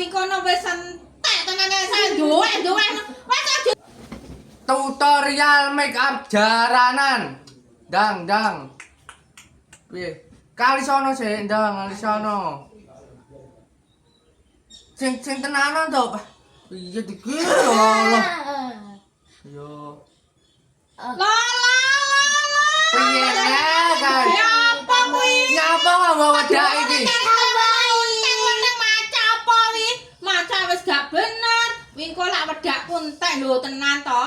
kono wis entek tenane saya duwe. Wes aja Tutorial make up jaranan. Dang. Piye? Kali sono sih, kali sono. Sing tenanan to. Iya dikir Allah. Yo. La. Piye kan? Apa kuwi? Nyapa nggo wedak iki? Enteng maca apa wi? Maca wis gak bener. Wingko lak wedakku entek lho tenan to.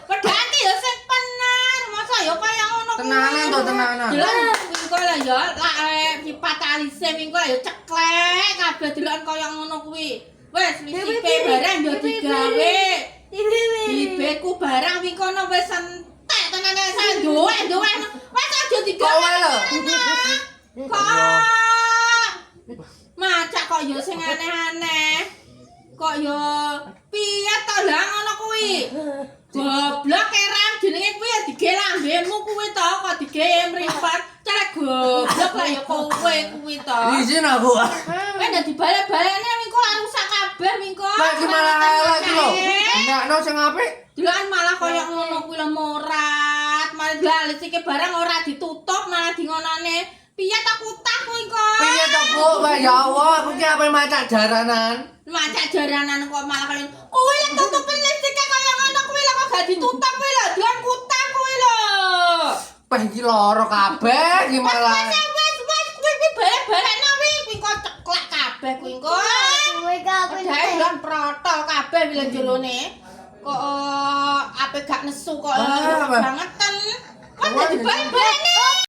Wedak iki ya sing bener. Masa ya kaya ngono kuwi. Tenanan to, tenanan. Wingko lah ya lak sifat alise wingko ya ceklek kabeh deloken kaya ngono kuwi. Wes wisipe barang yo digawe. Ibeku barang wingkono wis entek tenane saya duwe. Wes aja digawe. Kok maca kok yo sing aneh-aneh. Kok yo piye to lah ngono kuwi? Goblok keram jenenge kuwi ya dige lambemu kuwi to kok dige mripat. Cara goblok lah ya kowe kuwi to. Izin aku. Kowe ndak dibale-balene wingko lak rusak kabeh wingko. Lah gimana elek iki lho. Ndakno sing apik. Delokan malah koyo ngono kuwi lho morat. Malah glalis iki barang ora ditutup malah di ngonone. Piye to kutah kuwi kok? Piye to, Bu? Wah ya Allah, aku ki ape macak jaranan. Macak jaranan kok malah kalian. Kuwi lek tutupin listrike koyo ngono kuwi lho kok gak ditutup kuwi lho. Delokan kutah kuwi lho. Peh iki lara kabeh iki malah. Wes kuwi bale-balene kuwi kok ceklek kabeh kuwi kok. Dae delokan protol kabeh wilan jelone. Kok ape gak nesu kok bangetan. Kok dadi bale-balene.